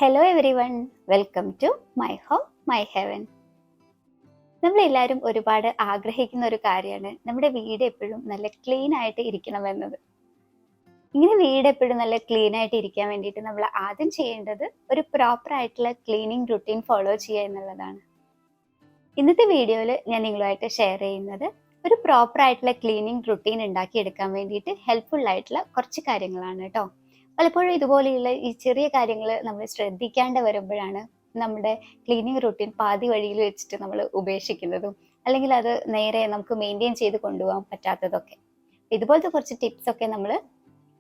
Hello everyone, welcome to my home my heaven. നമ്മളെല്ലാവരും ഒരുപാട് ആഗ്രഹിക്കുന്ന ഒരു കാര്യമാണ് നമ്മുടെ വീട് എപ്പോഴും നല്ല ക്ലീൻ ആയിട്ട് ഇരിക്കണമെന്നത്. ഇങ്ങനെ വീട് എപ്പോഴും നല്ല ക്ലീൻ ആയിട്ട് ഇരിക്കാൻ വേണ്ടിയിട്ട് നമ്മൾ ആദ്യം ചെയ്യേണ്ടത് ഒരു പ്രോപ്പർ ആയിട്ടുള്ള ക്ലീനിങ് റുട്ടീൻ ഫോളോ ചെയ്യുക എന്നുള്ളതാണ്. ഇന്നത്തെ വീഡിയോയിൽ ഞാൻ നിങ്ങളുമായിട്ട് ഷെയർ ചെയ്യുന്നത് ഒരു പ്രോപ്പർ ആയിട്ടുള്ള ക്ലീനിങ് റുട്ടീൻ ഉണ്ടാക്കിയെടുക്കാൻ വേണ്ടിയിട്ട് ഹെൽപ്ഫുൾ ആയിട്ടുള്ള കുറച്ച് കാര്യങ്ങളാണ് കേട്ടോ. പലപ്പോഴും ഇതുപോലെയുള്ള ഈ ചെറിയ കാര്യങ്ങൾ നമ്മൾ ശ്രദ്ധിക്കാണ്ട് വരുമ്പോഴാണ് നമ്മുടെ ക്ലീനിങ് റുട്ടീൻ പാതി വഴിയിൽ വെച്ചിട്ട് നമ്മൾ ഉപേക്ഷിക്കുന്നതും അല്ലെങ്കിൽ അത് നേരെ നമുക്ക് മെയിൻറ്റെയിൻ ചെയ്ത് കൊണ്ടുപോകാൻ പറ്റാത്തതൊക്കെ. ഇതുപോലത്തെ കുറച്ച് ടിപ്സ് ഒക്കെ നമ്മൾ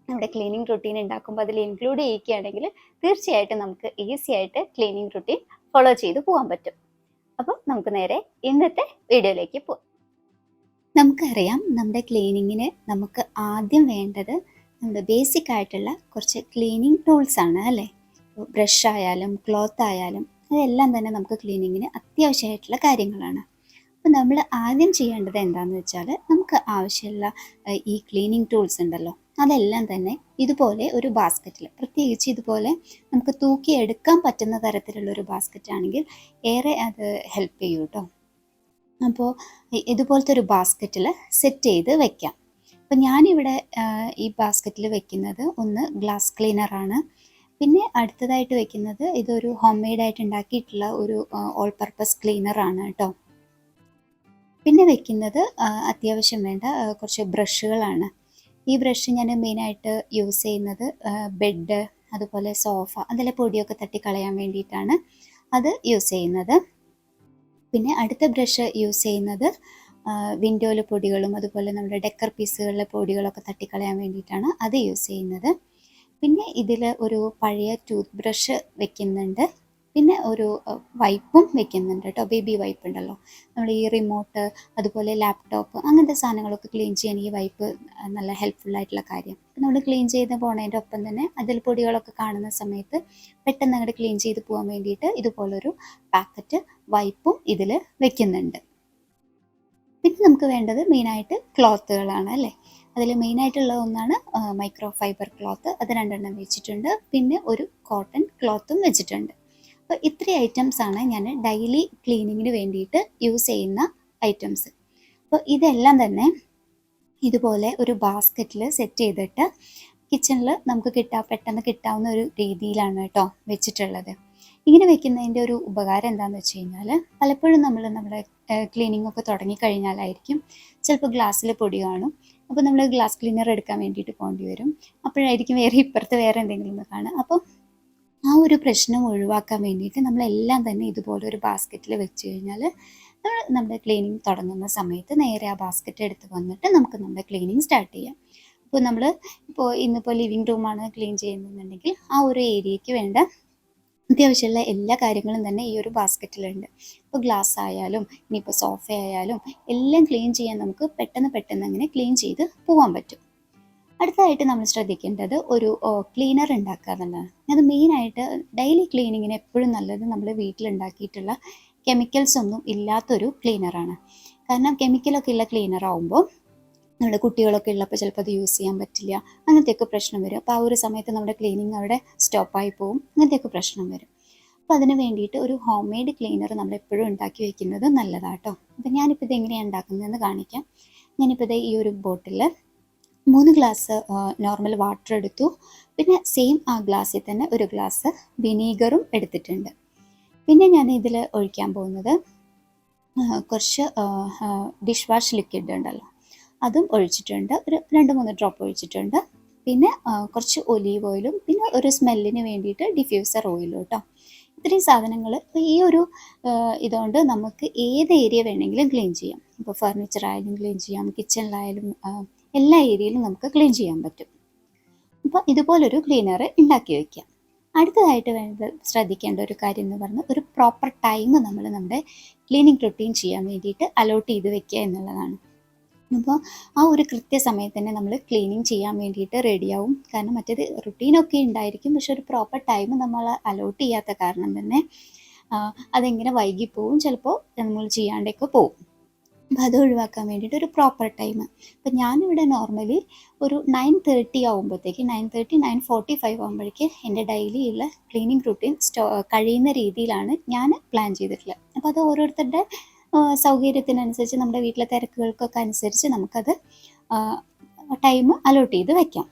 നമ്മുടെ ക്ലീനിങ് റുട്ടീൻ ഉണ്ടാക്കുമ്പോൾ അതിൽ ഇൻക്ലൂഡ് ചെയ്യിക്കുകയാണെങ്കിൽ തീർച്ചയായിട്ടും നമുക്ക് ഈസി ആയിട്ട് ക്ലീനിങ് റുട്ടീൻ ഫോളോ ചെയ്ത് പോകാൻ പറ്റും. അപ്പോൾ നമുക്ക് നേരെ ഇന്നത്തെ വീഡിയോയിലേക്ക് പോകാം. നമുക്കറിയാം, നമ്മുടെ ക്ലീനിങ്ങിന് നമുക്ക് ആദ്യം വേണ്ടത് നമ്മുടെ ബേസിക് ആയിട്ടുള്ള കുറച്ച് ക്ലീനിങ് ടൂൾസ് ആണ് അല്ലേ. ബ്രഷ് ആയാലും ക്ലോത്ത് ആയാലും അതെല്ലാം തന്നെ നമുക്ക് ക്ലീനിങ്ങിന് അത്യാവശ്യമായിട്ടുള്ള കാര്യങ്ങളാണ്. അപ്പോൾ നമ്മൾ ആദ്യം ചെയ്യേണ്ടത് എന്താണെന്ന് വെച്ചാൽ, നമുക്ക് ആവശ്യമുള്ള ഈ ക്ലീനിങ് ടൂൾസ് ഉണ്ടല്ലോ, അതെല്ലാം തന്നെ ഇതുപോലെ ഒരു ബാസ്ക്കറ്റിൽ, പ്രത്യേകിച്ച് ഇതുപോലെ നമുക്ക് തൂക്കിയെടുക്കാൻ പറ്റുന്ന തരത്തിലുള്ള ഒരു ബാസ്ക്കറ്റ് ആണെങ്കിൽ ഏറെ അത് ഹെൽപ്പ് ചെയ്യും കേട്ടോ. അപ്പോൾ ഇതുപോലത്തെ ഒരു ബാസ്ക്കറ്റിൽ സെറ്റ് ചെയ്ത് വെക്കാം. അപ്പോൾ ഞാനിവിടെ ഈ ബാസ്ക്കറ്റിൽ വെക്കുന്നത് ഒന്ന് ഗ്ലാസ് ക്ലീനറാണ്. പിന്നെ അടുത്തതായിട്ട് വെക്കുന്നത് ഇതൊരു ഹോം മെയ്ഡായിട്ട് ഉണ്ടാക്കിയിട്ടുള്ള ഒരു ഓൾ പർപ്പസ് ക്ലീനറാണ് കേട്ടോ. പിന്നെ വെക്കുന്നത് അത്യാവശ്യം വേണ്ട കുറച്ച് ബ്രഷുകളാണ്. ഈ ബ്രഷ് ഞാൻ മെയിനായിട്ട് യൂസ് ചെയ്യുന്നത് ബെഡ്, അതുപോലെ സോഫ, അതിലെ പൊടിയൊക്കെ തട്ടിക്കളയാൻ വേണ്ടിയിട്ടാണ് അത് യൂസ് ചെയ്യുന്നത്. പിന്നെ അടുത്ത ബ്രഷ് യൂസ് ചെയ്യുന്നത് വിൻഡോയിലെ പൊടികളും അതുപോലെ നമ്മുടെ ഡെക്കർ പീസുകളിലെ പൊടികളൊക്കെ തട്ടിക്കളയാൻ വേണ്ടിയിട്ടാണ് അത് യൂസ് ചെയ്യുന്നത്. പിന്നെ ഇതിൽ ഒരു പഴയ ടൂത്ത് ബ്രഷ് വെക്കുന്നുണ്ട്. പിന്നെ ഒരു വൈപ്പും വെക്കുന്നുണ്ട് കേട്ടോ. ബേബി വൈപ്പ് ഉണ്ടല്ലോ, നമ്മൾ ഈ റിമോട്ട് അതുപോലെ ലാപ്ടോപ്പ് അങ്ങനത്തെ സാധനങ്ങളൊക്കെ ക്ലീൻ ചെയ്യാൻ ഈ വൈപ്പ് നല്ല ഹെൽപ്ഫുള്ളായിട്ടുള്ള കാര്യം. നമ്മൾ ക്ലീൻ ചെയ്ത് പോണതിൻ്റെ ഒപ്പം തന്നെ അതിൽ പൊടികളൊക്കെ കാണുന്ന സമയത്ത് പെട്ടെന്ന് അങ്ങോട്ട് ക്ലീൻ ചെയ്ത് പോകാൻ വേണ്ടിയിട്ട് ഇതുപോലൊരു പാക്കറ്റ് വൈപ്പും ഇതിൽ വെക്കുന്നുണ്ട്. പിന്നെ നമുക്ക് വേണ്ടത് മെയിനായിട്ട് ക്ലോത്തുകളാണ് അല്ലേ. അതിൽ മെയിനായിട്ടുള്ള ഒന്നാണ് മൈക്രോ ഫൈബർ ക്ലോത്ത്, അത് 2 വെച്ചിട്ടുണ്ട്. പിന്നെ ഒരു കോട്ടൺ ക്ലോത്തും വെച്ചിട്ടുണ്ട്. അപ്പോൾ ഇത്രയും ഐറ്റംസ് ആണ് ഞാൻ ഡെയിലി ക്ലീനിങ്ങിന് വേണ്ടിയിട്ട് യൂസ് ചെയ്യുന്ന ഐറ്റംസ്. അപ്പോൾ ഇതെല്ലാം തന്നെ ഇതുപോലെ ഒരു ബാസ്ക്കറ്റിൽ സെറ്റ് ചെയ്തിട്ട് കിച്ചണിൽ നമുക്ക് പെട്ടെന്ന് കിട്ടാവുന്ന ഒരു രീതിയിലാണ് കേട്ടോ വെച്ചിട്ടുള്ളത്. ഇങ്ങനെ വെക്കുന്നതിൻ്റെ ഒരു ഉപകാരം എന്താണെന്ന് വെച്ച് കഴിഞ്ഞാൽ, പലപ്പോഴും നമ്മുടെ ക്ലീനിങ് ഒക്കെ തുടങ്ങിക്കഴിഞ്ഞാലായിരിക്കും ചിലപ്പോൾ ഗ്ലാസ്സിൽ പൊടി കാണും. അപ്പോൾ നമ്മൾ ഗ്ലാസ് ക്ലീനർ എടുക്കാൻ വേണ്ടിയിട്ട് പോകേണ്ടി വരും. അപ്പോഴായിരിക്കും ഇപ്പുറത്ത് വേറെ എന്തെങ്കിലും ഒന്ന് കാണുക. അപ്പോൾ ആ ഒരു പ്രശ്നം ഒഴിവാക്കാൻ വേണ്ടിയിട്ട് നമ്മളെല്ലാം തന്നെ ഇതുപോലെ ഒരു ബാസ്ക്കറ്റിൽ വെച്ച് കഴിഞ്ഞാൽ നമ്മുടെ ക്ലീനിങ് തുടങ്ങുന്ന സമയത്ത് നേരെ ആ ബാസ്ക്കറ്റ് എടുത്ത് വന്നിട്ട് നമുക്ക് നമ്മുടെ ക്ലീനിങ് സ്റ്റാർട്ട് ചെയ്യാം. ഇപ്പോൾ നമ്മൾ ഇന്നിപ്പോൾ ലിവിങ് റൂമാണ് ക്ലീൻ ചെയ്യുന്നുണ്ടെങ്കിൽ ആ ഒരു ഏരിയയ്ക്ക് വേണ്ട അത്യാവശ്യമുള്ള എല്ലാ കാര്യങ്ങളും തന്നെ ഈ ഒരു ബാസ്ക്കറ്റിലുണ്ട്. ഇപ്പോൾ ഗ്ലാസ് ആയാലും ഇനിയിപ്പോൾ സോഫ ആയാലും എല്ലാം ക്ലീൻ ചെയ്യാൻ നമുക്ക് പെട്ടെന്ന് അങ്ങനെ ക്ലീൻ ചെയ്ത് പോകാൻ പറ്റും. അടുത്തതായിട്ട് നമ്മൾ ശ്രദ്ധിക്കേണ്ടത് ഒരു ക്ലീനർ ഉണ്ടാക്കുക എന്നുള്ളതാണ്. അത് മെയിനായിട്ട് ഡെയിലി ക്ലീനിങ്ങിന് എപ്പോഴും നല്ലത് നമ്മൾ വീട്ടിലുണ്ടാക്കിയിട്ടുള്ള കെമിക്കൽസ് ഒന്നും ഇല്ലാത്തൊരു ക്ലീനറാണ്. കാരണം കെമിക്കലൊക്കെ ഉള്ള ക്ലീനർ ആകുമ്പോൾ നമ്മുടെ കുട്ടികളൊക്കെ ഉള്ളപ്പോൾ ചിലപ്പോൾ അത് യൂസ് ചെയ്യാൻ പറ്റില്ല, അങ്ങനത്തെയൊക്കെ പ്രശ്നം വരും. അപ്പോൾ ആ ഒരു സമയത്ത് നമ്മുടെ ക്ലീനിങ് അവിടെ സ്റ്റോപ്പായി പോകും, അങ്ങനത്തെയൊക്കെ പ്രശ്നം വരും. അപ്പോൾ അതിന് വേണ്ടിയിട്ട് ഒരു ഹോം മെയ്ഡ് ക്ലീനർ നമ്മൾ എപ്പോഴും ഉണ്ടാക്കി വെക്കുന്നത് നല്ലതാട്ടോ. അപ്പോൾ ഞാനിപ്പോൾ ഇത് എങ്ങനെയാണ് ഉണ്ടാക്കുന്നതെന്ന് കാണിക്കാം. ഞാനിപ്പോൾ ഇത് ഈ ഒരു ബോട്ടിൽ 3 ഗ്ലാസ് നോർമൽ വാട്ടർ എടുത്തു. പിന്നെ സെയിം ആ ഗ്ലാസ്സിൽ തന്നെ ഒരു ഗ്ലാസ് വിനീഗറും എടുത്തിട്ടുണ്ട്. പിന്നെ ഞാൻ ഇതിൽ ഒഴിക്കാൻ പോകുന്നത് കുറച്ച് ഡിഷ് വാഷ് ലിക്വിഡ് ഉണ്ടല്ലോ, അതും ഒഴിച്ചിട്ടുണ്ട്. ഒരു 2-3 ഡ്രോപ്പ് ഒഴിച്ചിട്ടുണ്ട്. പിന്നെ കുറച്ച് ഒലീവ് ഓയിലും പിന്നെ ഒരു സ്മെല്ലിന് വേണ്ടിയിട്ട് ഡിഫ്യൂസർ ഓയിലും കേട്ടോ. ഇത്രയും സാധനങ്ങൾ ഈ ഒരു ഇതുകൊണ്ട് നമുക്ക് ഏത് ഏരിയ വേണമെങ്കിലും ക്ലീൻ ചെയ്യാം. ഇപ്പോൾ ഫർണിച്ചർ ആയാലും ക്ലീൻ ചെയ്യാം, കിച്ചണിലായാലും എല്ലാ ഏരിയയിലും നമുക്ക് ക്ലീൻ ചെയ്യാൻ പറ്റും. അപ്പോൾ ഇതുപോലൊരു ക്ലീനർ ഉണ്ടാക്കി വയ്ക്കാം. അടുത്തതായിട്ട് ശ്രദ്ധിക്കേണ്ട ഒരു കാര്യം എന്ന് പറഞ്ഞാൽ, ഒരു പ്രോപ്പർ ടൈം നമ്മൾ നമ്മുടെ ക്ലീനിങ് റുട്ടീൻ ചെയ്യാൻ വേണ്ടിയിട്ട് അലോട്ട് ചെയ്ത് വെക്കുക എന്നുള്ളതാണ്. അപ്പോൾ ആ ഒരു കൃത്യസമയത്ത് തന്നെ നമ്മൾ ക്ലീനിങ് ചെയ്യാൻ വേണ്ടിയിട്ട് റെഡിയാവും. കാരണം മറ്റേത് റുട്ടീനൊക്കെ ഉണ്ടായിരിക്കും, പക്ഷെ ഒരു പ്രോപ്പർ ടൈം നമ്മൾ അലോട്ട് ചെയ്യാത്ത കാരണം തന്നെ അതെങ്ങനെ വൈകിപ്പോവും, ചിലപ്പോൾ നമ്മൾ ചെയ്യാണ്ടൊക്കെ പോവും. അപ്പോൾ അത് ഒഴിവാക്കാൻ വേണ്ടിയിട്ട് ഒരു പ്രോപ്പർ ടൈം. അപ്പോൾ ഞാനിവിടെ നോർമലി ഒരു 9:30 ആകുമ്പോഴത്തേക്ക് 9:45 ആകുമ്പോഴേക്ക് എൻ്റെ ഡെയിലി ഉള്ള ക്ലീനിങ് റുട്ടീൻ കഴിയുന്ന രീതിയിലാണ് ഞാൻ പ്ലാൻ ചെയ്തിട്ടുള്ളത്. അപ്പോൾ അത് ഓരോരുത്തരുടെ സൗകര്യത്തിനനുസരിച്ച് നമ്മുടെ വീട്ടിലെ തിരക്കുകൾക്കൊക്കെ അനുസരിച്ച് നമുക്കത് ടൈം അലോട്ട് ചെയ്ത് വെക്കാം.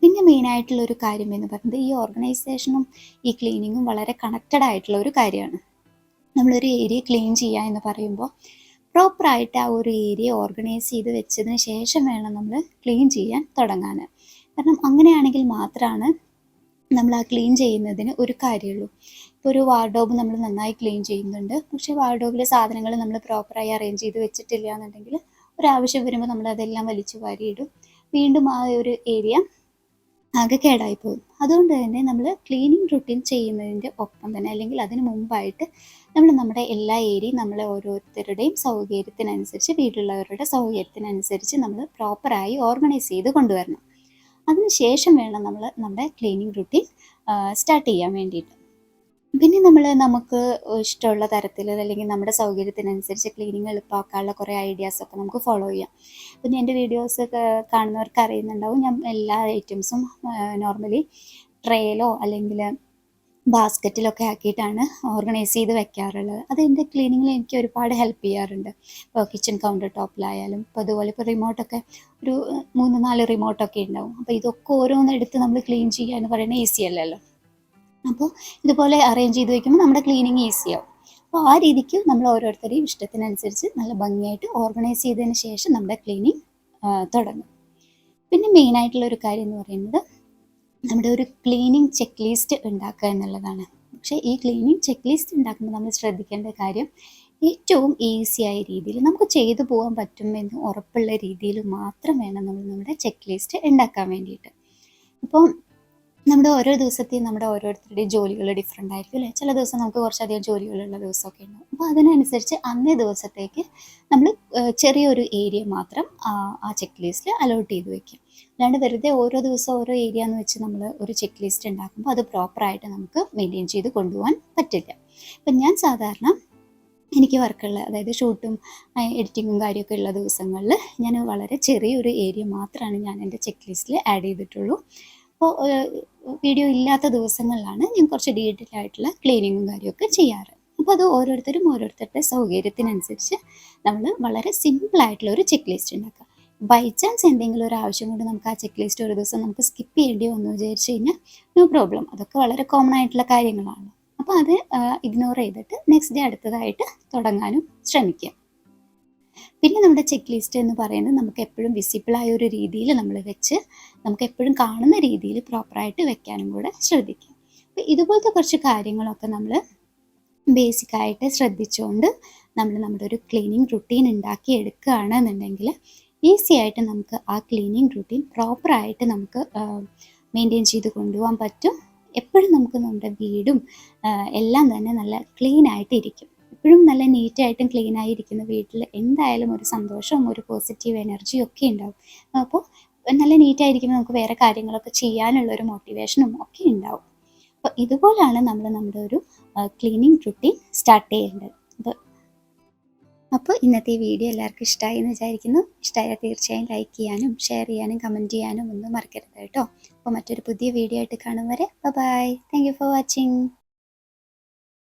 പിന്നെ മെയിനായിട്ടുള്ളൊരു കാര്യം എന്ന് പറയുന്നത് ഈ ഓർഗനൈസേഷനും ഈ ക്ലീനിങ്ങും വളരെ കണക്റ്റഡ് ആയിട്ടുള്ള ഒരു കാര്യമാണ്. നമ്മളൊരു ഏരിയ ക്ലീൻ ചെയ്യുക എന്ന് പറയുമ്പോൾ പ്രോപ്പറായിട്ട് ആ ഒരു ഏരിയ ഓർഗനൈസ് ചെയ്ത് വെച്ചതിന് ശേഷം വേണം നമ്മൾ ക്ലീൻ ചെയ്യാൻ തുടങ്ങാൻ. കാരണം അങ്ങനെയാണെങ്കിൽ മാത്രമാണ് നമ്മൾ ആ ക്ലീൻ ചെയ്യുന്നതിന് ഒരു കാര്യമുള്ളൂ. ഇപ്പോൾ ഒരു വാർഡ്രോബ് നമ്മൾ നന്നായി ക്ലീൻ ചെയ്യുന്നുണ്ട്, പക്ഷേ വാർഡ്രോബിലെ സാധനങ്ങൾ നമ്മൾ പ്രോപ്പറായി അറേഞ്ച് ചെയ്ത് വെച്ചിട്ടില്ല എന്നുണ്ടെങ്കിൽ ഒരാവശ്യം വരുമ്പോൾ നമ്മൾ അതെല്ലാം വലിച്ചു വാരിയിടും, വീണ്ടും ആ ഒരു ഏരിയ ആകെ കേടായി പോകും. അതുകൊണ്ട് തന്നെ നമ്മൾ ക്ലീനിങ് റുട്ടീൻ ചെയ്യുന്നതിൻ്റെ ഒപ്പം തന്നെ അല്ലെങ്കിൽ അതിന് മുമ്പായിട്ട് നമ്മൾ നമ്മുടെ എല്ലാ ഏരിയയും നമ്മൾ ഓരോരുത്തരുടെയും സൗകര്യത്തിനനുസരിച്ച് വീട്ടിലുള്ളവരുടെ സൗകര്യത്തിനനുസരിച്ച് നമ്മൾ പ്രോപ്പറായി ഓർഗനൈസ് ചെയ്ത് കൊണ്ടുവരണം. അതിനുശേഷം വേണം നമ്മൾ നമ്മുടെ ക്ലീനിങ് റുട്ടീൻ സ്റ്റാർട്ട് ചെയ്യാൻ വേണ്ടിയിട്ട്. പിന്നെ നമുക്ക് ഇഷ്ടമുള്ള തരത്തിൽ അല്ലെങ്കിൽ നമ്മുടെ സൗകര്യത്തിനനുസരിച്ച് ക്ലീനിങ് എളുപ്പമാക്കാനുള്ള കുറേ ഐഡിയാസൊക്കെ നമുക്ക് ഫോളോ ചെയ്യാം. പിന്നെ എൻ്റെ വീഡിയോസൊക്കെ കാണുന്നവർക്ക് അറിയുന്നുണ്ടാവും, ഞാൻ എല്ലാ ഐറ്റംസും നോർമലി ട്രേയിലോ അല്ലെങ്കിൽ ബാസ്ക്കറ്റിലൊക്കെ ആക്കിയിട്ടാണ് ഓർഗനൈസ് ചെയ്ത് വെക്കാറുള്ളത്. അത് എൻ്റെ ക്ലീനിങ്ങിൽ എനിക്ക് ഒരുപാട് ഹെൽപ്പ് ചെയ്യാറുണ്ട്. ഇപ്പോൾ കിച്ചൺ കൗണ്ടർ ടോപ്പിലായാലും ഇപ്പോൾ അതുപോലെ ഇപ്പോൾ റിമോട്ടൊക്കെ ഒരു 3-4 റിമോട്ടൊക്കെ ഉണ്ടാവും. അപ്പോൾ ഇതൊക്കെ ഓരോന്നെടുത്ത് നമ്മൾ ക്ലീൻ ചെയ്യുക എന്ന് പറയുന്നത് ഈസി അല്ലല്ലോ. അപ്പോൾ ഇതുപോലെ അറേഞ്ച് ചെയ്ത് വയ്ക്കുമ്പോൾ നമ്മുടെ ക്ലീനിങ് ഈസിയാവും. അപ്പോൾ ആ രീതിക്ക് നമ്മൾ ഓരോരുത്തരെയും ഇഷ്ടത്തിനനുസരിച്ച് നല്ല ഭംഗിയായിട്ട് ഓർഗനൈസ് ചെയ്തതിന് ശേഷം നമ്മുടെ ക്ലീനിങ് തുടങ്ങും. പിന്നെ മെയിനായിട്ടുള്ളൊരു കാര്യം എന്ന് പറയുന്നത് നമ്മുടെ ഒരു ക്ലീനിങ് ചെക്ക് ലിസ്റ്റ് ഉണ്ടാക്കുക എന്നുള്ളതാണ്. പക്ഷേ ഈ ക്ലീനിങ് ചെക്ക് ലിസ്റ്റ് ഉണ്ടാക്കുമ്പോൾ നമ്മൾ ശ്രദ്ധിക്കേണ്ട കാര്യം ഏറ്റവും ഈസിയായ രീതിയിൽ നമുക്ക് ചെയ്തു പോകാൻ പറ്റുമെന്ന് ഉറപ്പുള്ള രീതിയിൽ മാത്രം വേണം നമ്മൾ നമ്മുടെ ചെക്ക് ലിസ്റ്റ് ഉണ്ടാക്കാൻ വേണ്ടിയിട്ട്. ഇപ്പോൾ നമ്മുടെ ഓരോ ദിവസത്തെയും നമ്മുടെ ഓരോരുത്തരുടെയും ജോലികൾ ഡിഫറെൻ്റ് ആയിരിക്കും അല്ലേ. ചില ദിവസം നമുക്ക് കുറച്ചധികം ജോലികളുള്ള ദിവസമൊക്കെ ഉണ്ടാവും. അപ്പോൾ അതിനനുസരിച്ച് അന്നേ ദിവസത്തേക്ക് നമ്മൾ ചെറിയൊരു ഏരിയ മാത്രം ആ ചെക്ക് ലിസ്റ്റിൽ അലോട്ട് ചെയ്ത് വയ്ക്കും. അല്ലാണ്ട് വെറുതെ ഓരോ ദിവസം ഓരോ ഏരിയ എന്ന് വെച്ച് നമ്മൾ ഒരു ചെക്ക് ലിസ്റ്റ് ഉണ്ടാക്കുമ്പോൾ അത് പ്രോപ്പറായിട്ട് നമുക്ക് മെയിൻറ്റെയിൻ ചെയ്ത് കൊണ്ടുപോകാൻ പറ്റില്ല. അപ്പം ഞാൻ സാധാരണ എനിക്ക് വർക്കുള്ള അതായത് ഷൂട്ടും എഡിറ്റിങ്ങും കാര്യമൊക്കെ ഉള്ള ദിവസങ്ങളിൽ ഞാൻ വളരെ ചെറിയൊരു ഏരിയ മാത്രമാണ് ഞാൻ എൻ്റെ ചെക്ക് ലിസ്റ്റിൽ ആഡ് ചെയ്തിട്ടുള്ളൂ. അപ്പോൾ വീഡിയോ ഇല്ലാത്ത ദിവസങ്ങളിലാണ് ഞാൻ കുറച്ച് ഡീറ്റെയിൽ ആയിട്ടുള്ള ക്ലീനിങ്ങും കാര്യമൊക്കെ ചെയ്യാറ്. അപ്പോൾ അത് ഓരോരുത്തരും ഓരോരുത്തരുടെ സൗകര്യത്തിനനുസരിച്ച് നമ്മൾ വളരെ സിമ്പിളായിട്ടുള്ള ഒരു ചെക്ക് ലിസ്റ്റ് ഉണ്ടാക്കുക. ബൈ ചാൻസ് എന്തെങ്കിലും ഒരു ആവശ്യം കൊണ്ട് നമുക്ക് ആ ചെക്ക് ലിസ്റ്റ് ഒരു ദിവസം നമുക്ക് സ്കിപ്പ് ചെയ്യേണ്ടി വന്നു വിചാരിച്ചു കഴിഞ്ഞാൽ നോ പ്രോബ്ലം, അതൊക്കെ വളരെ കോമൺ ആയിട്ടുള്ള കാര്യങ്ങളാണ്. അപ്പോൾ അത് ഇഗ്നോർ ചെയ്തിട്ട് നെക്സ്റ്റ് ഡേ അടുത്തതായിട്ട് തുടങ്ങാനും ശ്രമിക്കുക. പിന്നെ നമ്മുടെ ചെക്ക് ലിസ്റ്റ് എന്ന് പറയുന്നത് നമുക്ക് എപ്പോഴും വിസിബിളായ ഒരു രീതിയിൽ നമ്മൾ വെച്ച് നമുക്ക് എപ്പോഴും കാണുന്ന രീതിയിൽ പ്രോപ്പറായിട്ട് വെക്കാനും കൂടെ ശ്രദ്ധിക്കുക. അപ്പോൾ ഇതുപോലത്തെ കുറച്ച് കാര്യങ്ങളൊക്കെ നമ്മൾ ബേസിക്കായിട്ട് ശ്രദ്ധിച്ചുകൊണ്ട് നമ്മൾ നമ്മുടെ ഒരു ക്ലീനിങ് റുട്ടീൻ ഉണ്ടാക്കി എടുക്കുകയാണെന്നുണ്ടെങ്കിൽ ഈസി ആയിട്ട് നമുക്ക് ആ ക്ലീനിങ് റുട്ടീൻ പ്രോപ്പറായിട്ട് നമുക്ക് മെയിൻറ്റെയിൻ ചെയ്ത് കൊണ്ടുപോകാൻ പറ്റും. എപ്പോഴും നമുക്ക് നമ്മുടെ വീടും എല്ലാം തന്നെ നല്ല ക്ലീൻ ആയിട്ടിരിക്കും. എപ്പോഴും നല്ല നീറ്റായിട്ടും ക്ലീൻ ആയിരിക്കുന്ന വീട്ടിൽ എന്തായാലും ഒരു സന്തോഷവും ഒരു പോസിറ്റീവ് എനർജിയും ഒക്കെ ഉണ്ടാവും. അപ്പോൾ നല്ല നീറ്റായിരിക്കുമ്പോൾ നമുക്ക് വേറെ കാര്യങ്ങളൊക്കെ ചെയ്യാനുള്ളൊരു മോട്ടിവേഷനും ഒക്കെ ഉണ്ടാവും. അപ്പോൾ ഇതുപോലാണ് നമ്മൾ നമ്മുടെ ഒരു ക്ലീനിങ് റുട്ടീൻ സ്റ്റാർട്ട് ചെയ്യേണ്ടത്. അപ്പോൾ ഇന്നത്തെ വീഡിയോ എല്ലാവർക്കും ഇഷ്ടമായി എന്ന് വിചാരിക്കുന്നു. ഇഷ്ടമായാൽ തീർച്ചയായും ലൈക്ക് ചെയ്യാനും ഷെയർ ചെയ്യാനും കമൻറ്റ് ചെയ്യാനും ഒന്നും മറക്കരുത് കേട്ടോ. അപ്പോൾ മറ്റൊരു പുതിയ വീഡിയോ ആയിട്ട് കാണും വരെ bye. Thank you for watching.